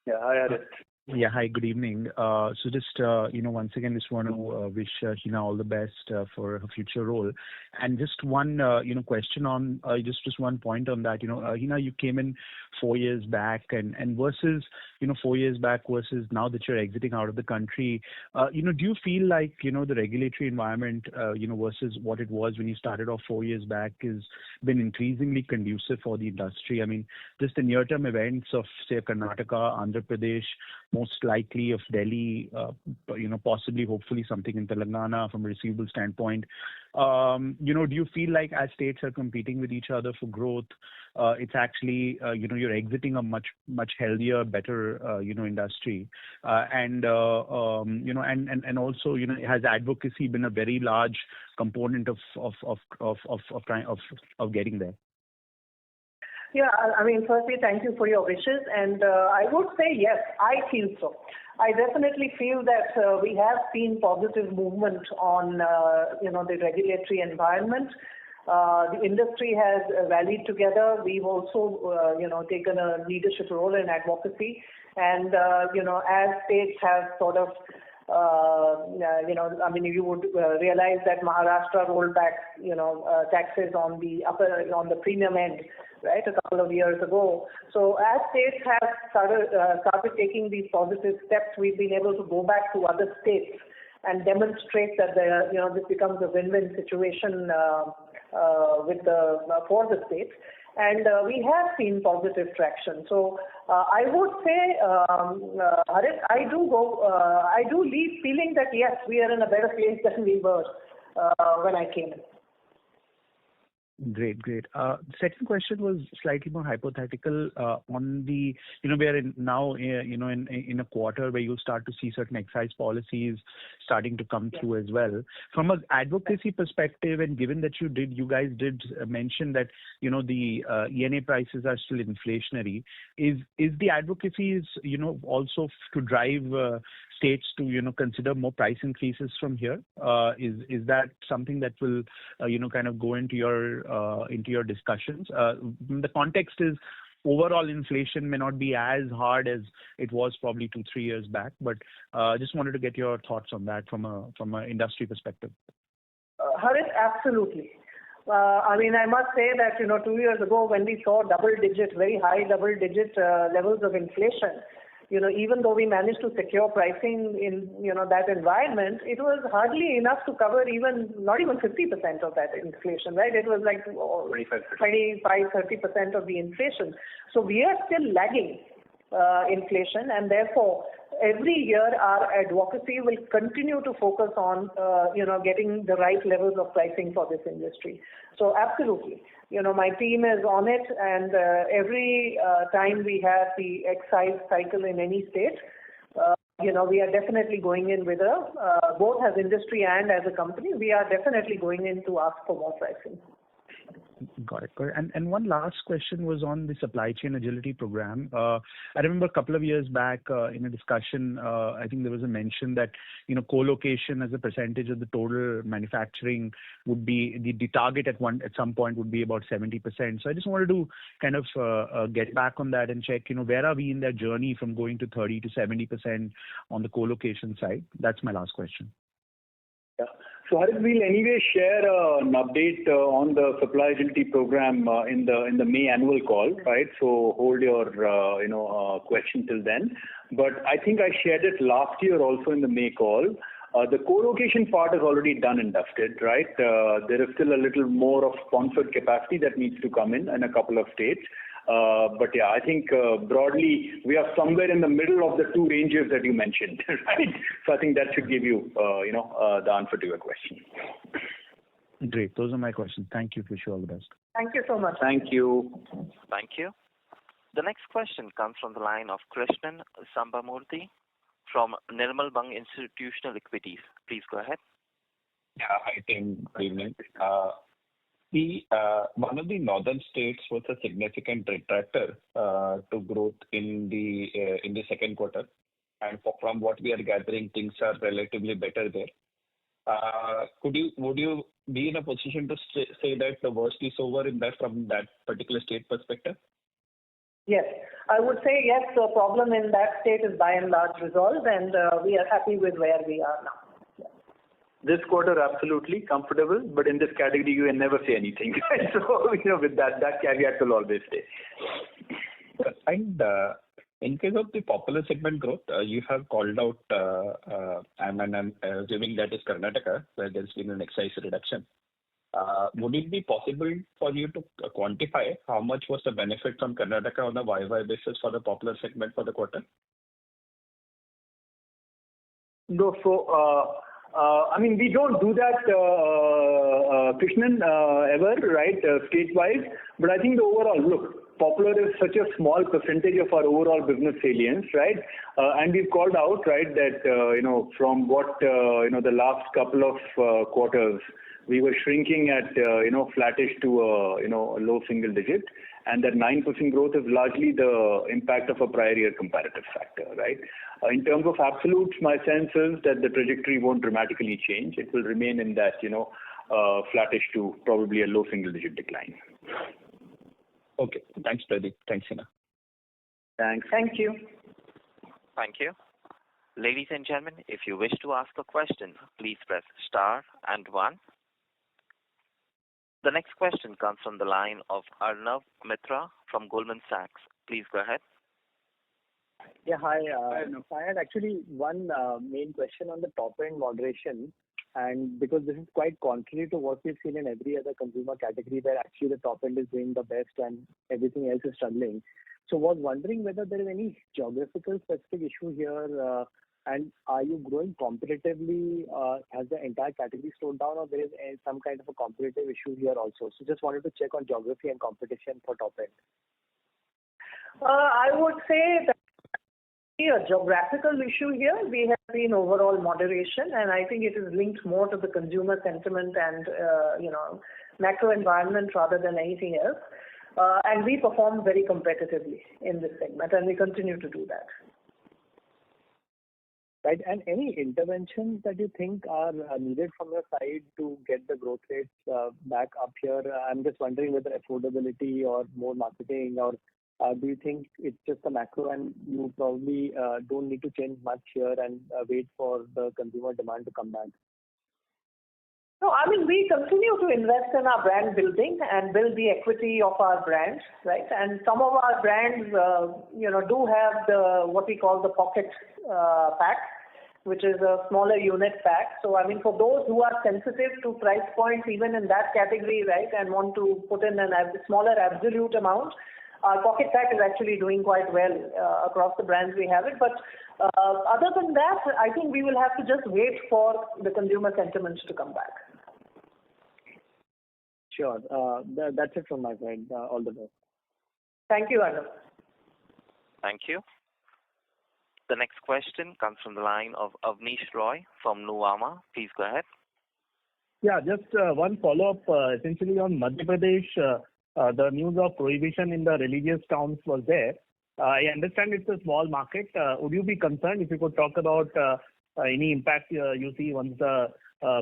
Yeah. Hi, Harit. Yeah. Hi, good evening. So just, once again, just want to wish Hina all the best for her future role. And just one, question on, just one point on that. Hina, you came in 4 years back and versus, 4 years back versus now that you're exiting out of the country, do you feel like, the regulatory environment, versus what it was when you started off 4 years back has been increasingly conducive for the industry? I mean, just the near-term events of, say, Karnataka, Andhra Pradesh, most likely of Delhi, possibly, hopefully something in Telangana from a receivable standpoint. Do you feel like as states are competing with each other for growth, it's actually, you're exiting a much healthier, better, industry, and also, has advocacy been a very large component of getting there? Yeah, I mean, firstly, thank you for your wishes. And I would say, yes, I feel so. I definitely feel that we have seen positive movement on, the regulatory environment. The industry has rallied together. We've also, taken a leadership role in advocacy. And, as states have sort of, you would realize that Maharashtra rolled back, taxes on the premium end, right, a couple of years ago. So as states have started taking these positive steps, we've been able to go back to other states and demonstrate that this becomes a win-win situation for the states. And we have seen positive traction. So I would say, Harit, I do leave feeling that yes, we are in a better place than we were when I came in. Great. Second question was slightly more hypothetical on the, we are now, in a quarter where you'll start to see certain excise policies starting to come through as well. From an advocacy perspective, and given that you guys did mention that, the ENA prices are still inflationary, is the advocacy also to drive states to, consider more price increases from here? Is that something that will, kind of go into your discussions? The context is overall inflation may not be as hard as it was probably 2-3 years back, but just wanted to get your thoughts on that from an industry perspective. Harit, absolutely. I must say that 2 years ago when we saw very high double-digit levels of inflation, even though we managed to secure pricing in, that environment, it was hardly enough to cover not even 50% of that inflation, right? It was like 25-30% of the inflation. So we are still lagging inflation, and therefore every year our advocacy will continue to focus on, getting the right levels of pricing for this industry. So absolutely. My team is on it, and every time we have the excise cycle in any state, we are definitely going in with both as industry and as a company, we are definitely going in to ask for more pricing. Got it. And one last question was on the supply chain agility program. I remember a couple of years back in a discussion, I think there was a mention that, co-location as a percentage of the total manufacturing would be the target at some point would be about 70%. So I just wanted to kind of get back on that and check, where are we in that journey from going to 30 to 70% on the co-location side? That's my last question. Yeah. So Harit, we'll anyway share an update on the supply agility program in the May annual call, right? So hold your question till then. But I think I shared it last year also in the May call. The co-location part is already done and dusted, right? There is still a little more of sponsored capacity that needs to come in a couple of states. But yeah, I think broadly we are somewhere in the middle of the two ranges that you mentioned, right? So I think that should give you, the answer to your question. Great. Those are my questions. Thank you. Wish you all the best. Thank you so much. Thank you. Thank you. The next question comes from the line of Krishnan Sambamurthy from Nirmal Bang Institutional Equities. Please go ahead. Yeah, hi team. Good evening. One of the northern states was a significant detractor to growth in the second quarter, and from what we are gathering, things are relatively better there. Would you be in a position to say that the worst is over from that particular state perspective? Yes, I would say yes. The problem in that state is by and large resolved, and we are happy with where we are now. This quarter, absolutely comfortable, but in this category, you can never say anything. So, with that caveat will always stay. And in case of the popular segment growth, you have called out, I'm assuming that is Karnataka, where there's been an excise reduction. Would it be possible for you to quantify how much was the benefit from Karnataka on a YY basis for the popular segment for the quarter? No, so we don't do that, Krishnan, ever, right, state-wise. But I think the overall look, popular is such a small percentage of our overall business salience, right? And we've called out, right, that from what the last couple of quarters, we were shrinking at flattish to a low single digit, and that 9% growth is largely the impact of a prior year comparative factor, right? In terms of absolutes, my sense is that the trajectory won't dramatically change. It will remain in that flattish to probably a low single digit decline. Okay, thanks, Pradeep. Thanks, Hina. Thanks. Thank you. Thank you. Ladies and gentlemen, if you wish to ask a question, please press star and 1. The next question comes from the line of Arnav Mitra from Goldman Sachs. Please go ahead. Yeah, hi. I had actually one main question on the top end moderation, and because this is quite contrary to what we've seen in every other consumer category, where actually the top end is doing the best and everything else is struggling. So was wondering whether there is any geographical specific issue here, and are you growing competitively? Has the entire category slowed down, or there is some kind of a competitive issue here also? So just wanted to check on geography and competition for top end. I would say that a geographical issue here. We have seen overall moderation, and I think it is linked more to the consumer sentiment and macro environment rather than anything else. And we perform very competitively in this segment, and we continue to do that. Right, and any interventions that you think are needed from your side to get the growth rates back up here? I'm just wondering whether affordability or more marketing, or do you think it's just a macro and you probably don't need to change much here and wait for the consumer demand to come back? No, we continue to invest in our brand building and build the equity of our brands, right? And some of our brands, do have what we call the pocket pack, which is a smaller unit pack. So, for those who are sensitive to price points, even in that category, right, and want to put in a smaller absolute amount, our pocket pack is actually doing quite well across the brands we have it. But other than that, I think we will have to just wait for the consumer sentiments to come back. Sure. That's it from my side. All the best. Thank you, Arnav. Thank you. The next question comes from the line of Avnish Roy from Nuvama. Please go ahead. Yeah, just one follow-up essentially on Madhya Pradesh. The news of prohibition in the religious towns was there. I understand it's a small market. Would you be concerned if you could talk about any impact you see once the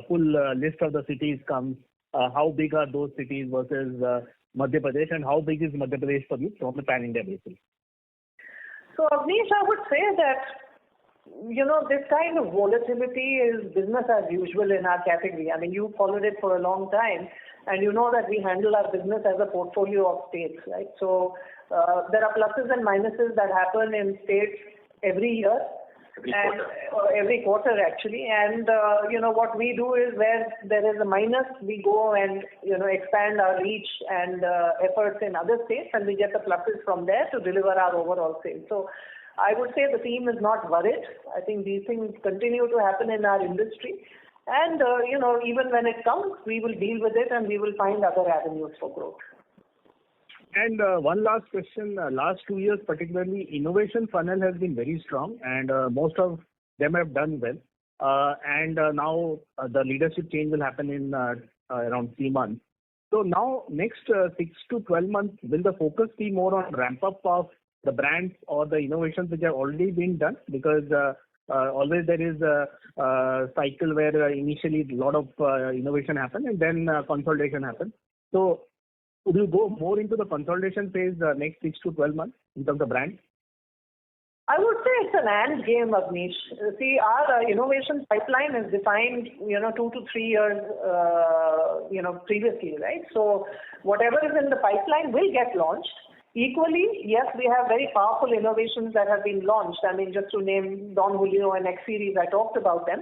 full list of the cities comes? How big are those cities versus Madhya Pradesh, and how big is Madhya Pradesh for you from the pan-India basis? So, Avnish, I would say that This kind of volatility is business as usual in our category. I mean, you followed it for a long time, and you know that we handle our business as a portfolio of states, right? So there are pluses and minuses that happen in states every year. Every quarter actually, and what we do is where there is a minus, we go and expand our reach and efforts in other states, and we get the pluses from there to deliver our overall sales. So I would say the team is not worried. I think these things continue to happen in our industry, and even when it comes, we will deal with it and we will find other avenues for growth. And one last question. Last 2 years, particularly, innovation funnel has been very strong, and most of them have done well. Now the leadership change will happen in around 3 months. So now, next 6 to 12 months, will the focus be more on ramp up of the brands or the innovations which have already been done? Because always there is a cycle where initially a lot of innovation happens and then consolidation happens. So would you go more into the consolidation phase next 6 to 12 months in terms of brand? I would say it's an and game, Avnish. See, our innovation pipeline is defined, 2 to 3 years, previously, right? So whatever is in the pipeline will get launched. Equally, yes, we have very powerful innovations that have been launched. I mean, just to name Don Julio and X Series, I talked about them.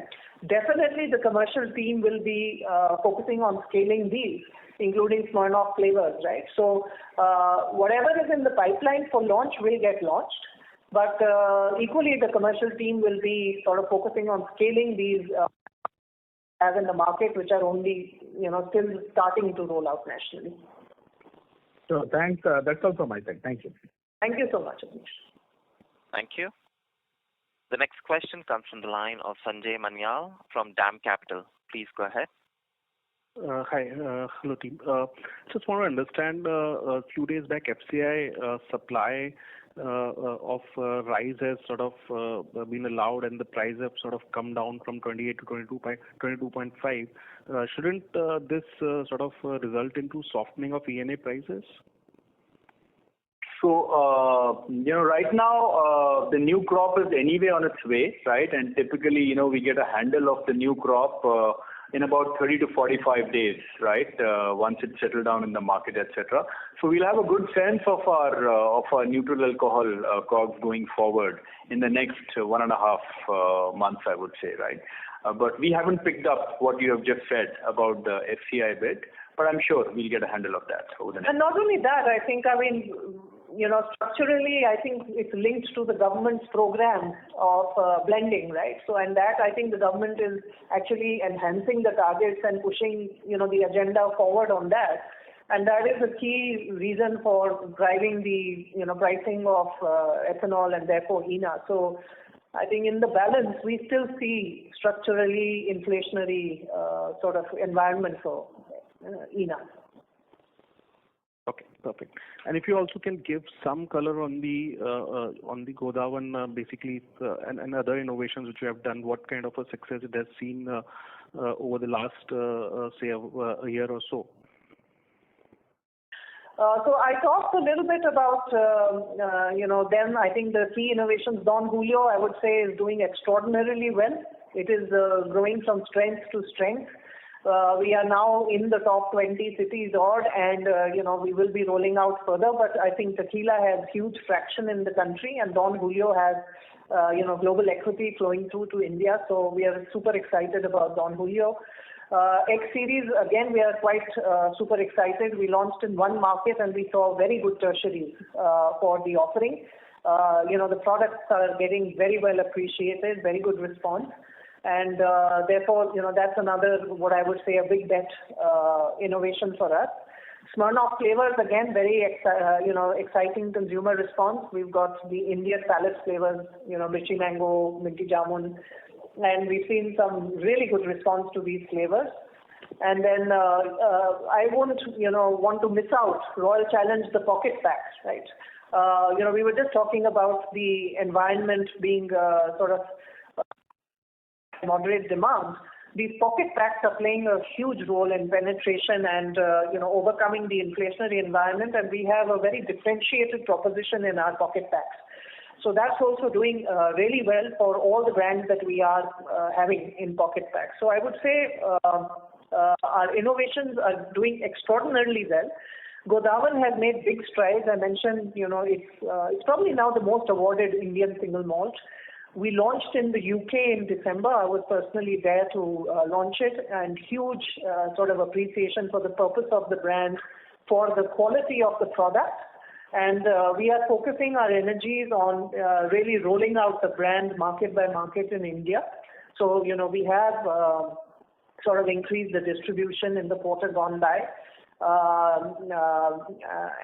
Definitely the commercial team will be focusing on scaling these, including Smirnoff flavors, right? So whatever is in the pipeline for launch will get launched. But equally, the commercial team will be sort of focusing on scaling these as in the market, which are only, still starting to roll out nationally. So thanks. That's all from my side. Thank you. Thank you so much, Anish. Thank you. The next question comes from the line of Sanjay Manyal from DAM Capital. Please go ahead. Hi. Hello, team. Just want to understand, a few days back, FCI supply of rice has sort of been allowed, and the price have sort of come down from 28 to 22.5. Shouldn't this sort of result into softening of ENA prices? So, right now, the new crop is anyway on its way, right? And typically, we get a handle of the new crop in about 30 to 45 days, right? Once it's settled down in the market, etc. So we'll have a good sense of our neutral alcohol COGS going forward in the next 1.5 months, I would say, right? But we haven't picked up what you have just said about the FCI bit, but I'm sure we'll get a handle of that over the next. And not only that, structurally, I think it's linked to the government's program of blending, right? So, and that I think the government is actually enhancing the targets and pushing, the agenda forward on that. And that is a key reason for driving the, pricing of ethanol and therefore ENA. So, I think in the balance, we still see structurally inflationary sort of environment for ENA. Okay, perfect. And if you also can give some color on the Godawan, basically, and other innovations which you have done, what kind of a success it has seen over the last, say, a year or so? So I talked a little bit about, them. I think the key innovations, Don Julio, I would say, is doing extraordinarily well. It is growing from strength to strength. We are now in the top 20 cities odd, and we will be rolling out further. But I think tequila has huge traction in the country, and Don Julio has global equity flowing through to India. So we are super excited about Don Julio. X Series, again, we are quite super excited. We launched in one market and we saw very good tertiaries for the offering. The products are getting very well appreciated, very good response. And therefore, that's another, what I would say, a big bet innovation for us. Smirnoff flavors, again, very exciting consumer response. We've got the Indian palate flavors, Mirchi Mango, Minty Jamun, and we've seen some really good response to these flavors. And then I wouldn't, want to miss out Royal Challenge, the pocket packs, right? We were just talking about the environment being sort of moderate demand. These pocket packs are playing a huge role in penetration and, overcoming the inflationary environment. And we have a very differentiated proposition in our pocket packs. So that's also doing really well for all the brands that we are having in pocket packs. So I would say our innovations are doing extraordinarily well. Godawan has made big strides. I mentioned, it's probably now the most awarded Indian single malt. We launched in the UK in December. I was personally there to launch it, and huge sort of appreciation for the purpose of the brand, for the quality of the product. And we are focusing our energies on really rolling out the brand market by market in India. So, we have sort of increased the distribution in the quarter gone by.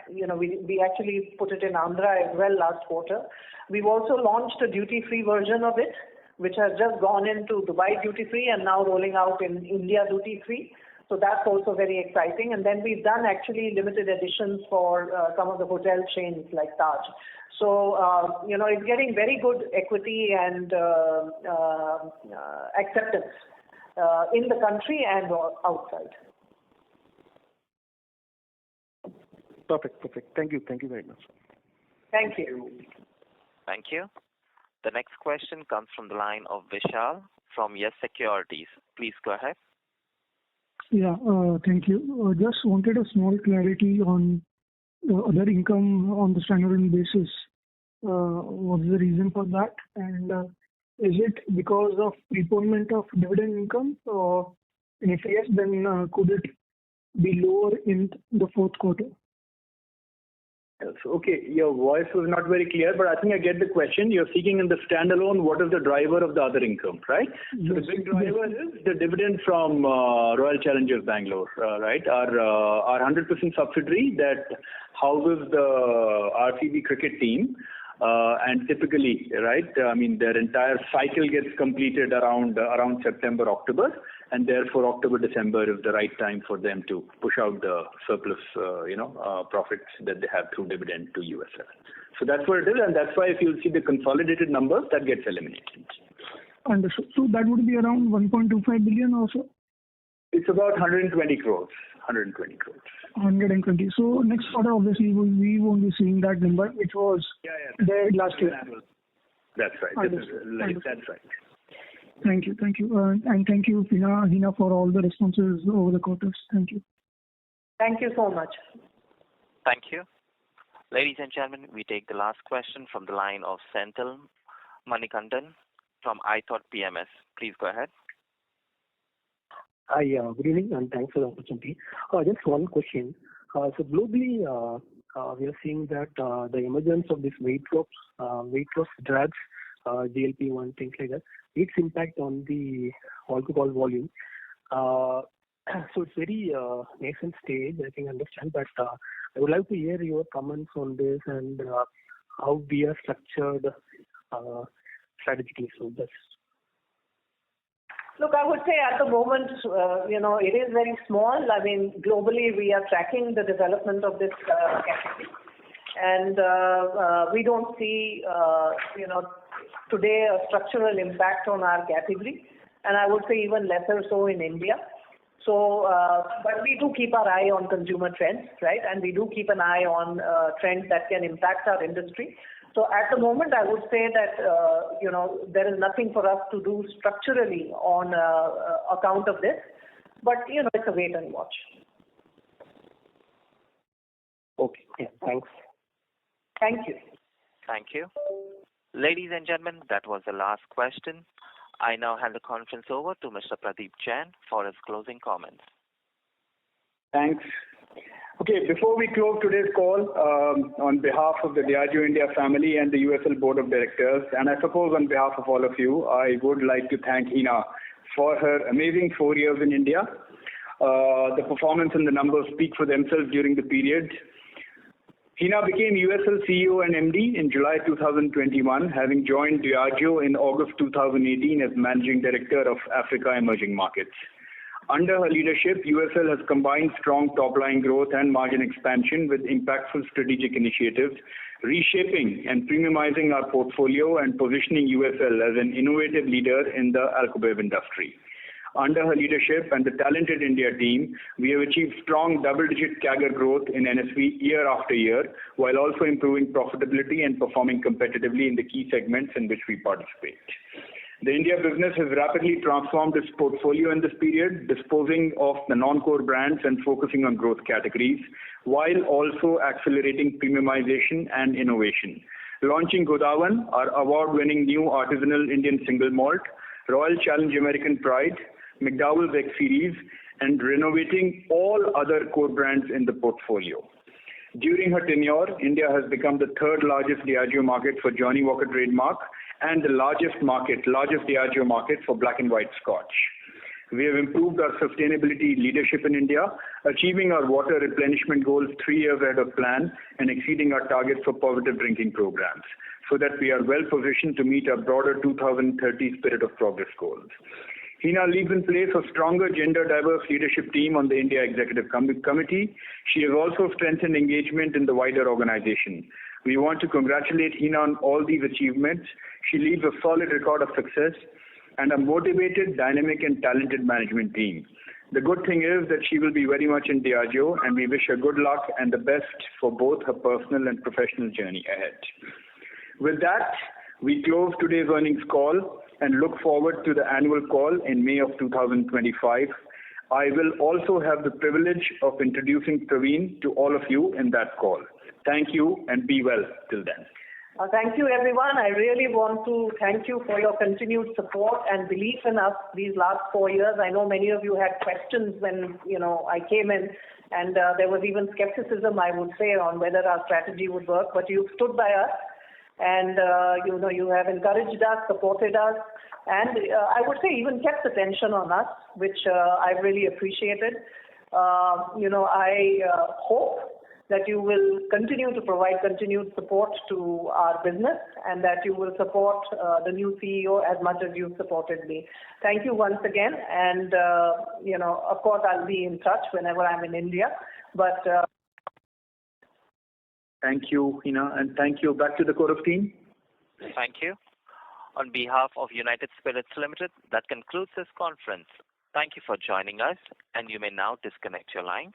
We actually put it in Andhra as well last quarter. We've also launched a duty-free version of it, which has just gone into Dubai duty-free and now rolling out in India duty-free. So that's also very exciting. And then we've done actually limited editions for some of the hotel chains like Taj. So, it's getting very good equity and acceptance in the country and outside. Perfect. Thank you very much. Thank you. Thank you. The next question comes from the line of Vishal from Yes Securities. Please go ahead. Yeah, thank you. Just wanted a small clarity on other income on the standalone basis. What is the reason for that? And is it because of preponement of dividend income? Or if yes, then could it be lower in the fourth quarter? So, okay, your voice was not very clear, but I think I get the question. You're seeking in the standalone, what is the driver of the other income, right? Yes. So the big driver is the dividend from Royal Challengers Bangalore, right? Our 100% subsidiary that houses the RCB cricket team. And typically, right, I mean, their entire cycle gets completed around September, October, and therefore October, December is the right time for them to push out the surplus, profits that they have through dividend to USL. So that's what it is, and that's why if you see the consolidated numbers, that gets eliminated. Understood. So that would be around 1.25 billion also? It's about 120 crores. 120. So next quarter, obviously, we won't be seeing that number, which was there last year. That's right. That's right. Thank you. And thank you, Hina, for all the responses over the quarters. Thank you. Thank you so much. Thank you. Ladies and gentlemen, we take the last question from the line of Senthil Manikandan from iThought PMS. Please go ahead. Hi, good evening, and thanks for the opportunity. Just one question. So globally, we are seeing that the emergence of this weight loss drugs, GLP-1, things like that, its impact on the alcohol volume. So it's very nascent stage, I think, understand, but I would like to hear your comments on this and how we are structured strategically. So that's. Look, I would say at the moment, it is very small. I mean, globally, we are tracking the development of this category. And we don't see, today a structural impact on our category. And I would say even lesser so in India. So, but we do keep our eye on consumer trends, right? And we do keep an eye on trends that can impact our industry. So at the moment, I would say that, there is nothing for us to do structurally on account of this. But, it's a wait and watch. Okay. Yeah, thanks. Thank you. Thank you. Ladies and gentlemen, that was the last question. I now hand the conference over to Mr. Pradeep Jain for his closing comments. Thanks. Okay, before we close today's call, on behalf of the Diageo India family and the USL Board of Directors, and I suppose on behalf of all of you, I would like to thank Hina for her amazing 4 years in India. The performance and the numbers speak for themselves during the period. Hina became USL CEO and MD in July 2021, having joined Diageo in August 2018 as Managing Director of Africa Emerging Markets. Under her leadership, USL has combined strong top-line growth and margin expansion with impactful strategic initiatives, reshaping and premiumizing our portfolio and positioning USL as an innovative leader in the alcohol industry. Under her leadership and the talented India team, we have achieved strong double-digit CAGR growth in NSV year after year, while also improving profitability and performing competitively in the key segments in which we participate. The India business has rapidly transformed its portfolio in this period, disposing of the non-core brands and focusing on growth categories, while also accelerating premiumization and innovation. Launching Godawan, our award-winning new artisanal Indian single malt, Royal Challenge American Pride, McDowell's X Series, and renovating all other core brands in the portfolio. During her tenure, India has become the third largest Diageo market for Johnnie Walker trademark and the largest Diageo market for Black and White Scotch. We have improved our sustainability leadership in India, achieving our water replenishment goals 3 years ahead of plan and exceeding our targets for positive drinking programs, so that we are well positioned to meet our broader 2030 Spirit of Progress goals. Hina leaves in place a stronger gender-diverse leadership team on the India Executive Committee. She has also strengthened engagement in the wider organization. We want to congratulate Hina on all these achievements. She leaves a solid record of success and a motivated, dynamic and talented management team. The good thing is that she will be very much in Diageo, and we wish her good luck and the best for both her personal and professional journey ahead. With that, we close today's earnings call and look forward to the annual call in May of 2025. I will also have the privilege of introducing Praveen to all of you in that call. Thank you and be well till then. Thank you, everyone. I really want to thank you for your continued support and belief in us these last 4 years. I know many of you had questions when I came in, and there was even skepticism, I would say, on whether our strategy would work. But you stood by us, and you have encouraged us, supported us, and I would say even kept the tension on us, which I've really appreciated. I hope that you will continue to provide continued support to our business and that you will support the new CEO as much as you've supported me. Thank you once again, and of course I'll be in touch whenever I'm in India. But thank you, Hina, and thank you. Back to the Chorus team. Thank you. On behalf of United Spirits Limited, that concludes this conference. Thank you for joining us, and you may now disconnect your lines.